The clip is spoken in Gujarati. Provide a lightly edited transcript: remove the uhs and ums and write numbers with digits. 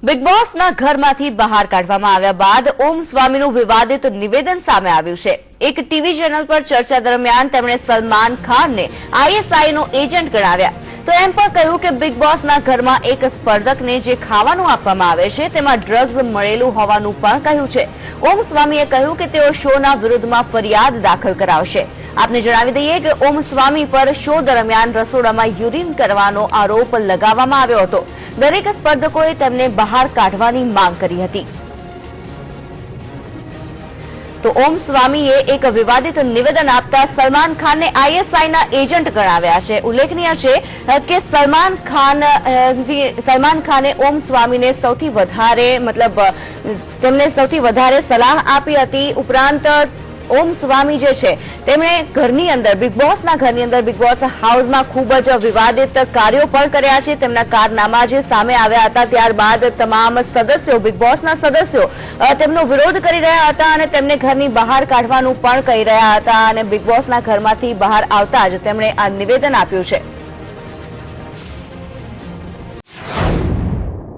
બિગ બોસના ઘરમાંથી બહાર કાઢવામાં આવ્યા બાદ ઓમ સ્વામીનું વિવાદિત નિવેદન સામે આવ્યું છે। એક ટીવી ચેનલ પર ચર્ચા દરમિયાન તેમણે સલમાન ખાનને આઈએસઆઈનો એજન્ટ ગણાવ્યા। તો એમ પણ કહ્યું કે બિગ બોસના ઘરમાં એક સ્પર્ધકને જે ખાવાનું આપવામાં આવે છે તેમાં ડ્રગ્સ મળેલું હોવાનું પણ કહ્યું છે। ઓમ સ્વામીએ કહ્યું કે તેઓ શોના વિરુદ્ધમાં ફરિયાદ દાખલ કરાવશે। આપને જણાવી દઈએ કે ઓમ સ્વામી પર શો દરમિયાન રસોડામાં યુરિન કરવાનો આરોપ લગાવવામાં આવ્યો હતો। દરેક સ્પર્ધકોએ તેમને બહાર કાઢવાની માંગ કરી હતી। તો ઓમ સ્વામીએ એક વિવાદિત નિવેદન આપતા સલમાન ખાનને આઈએસઆઈના એજન્ટ ગણાવ્યા છે। ઉલ્લેખનીય છે કે સલમાન ખાને ઓમ સ્વામીને સૌથી વધારે સલાહ આપી હતી। ઉપરાંત ઓમ સ્વામી જે છે તેમણે ઘરની અંદર બિગ બોસના ઘરની અંદર બિગ બોસ હાઉસમાં ખૂબ જ વિવાદિત કાર્યો પણ કર્યા છે। તેમના કારનામા જે સામે આવ્યા હતા ત્યારબાદ તમામ સદસ્યો બિગ બોસના સદસ્યો તેમનો વિરોધ કરી રહ્યા હતા અને તેમને ઘરની બહાર કાઢવાનું પણ કહી રહ્યા હતા અને બિગ બોસના ઘરમાંથી બહાર આવતા જ તેમણે આ નિવેદન આપ્યું છે।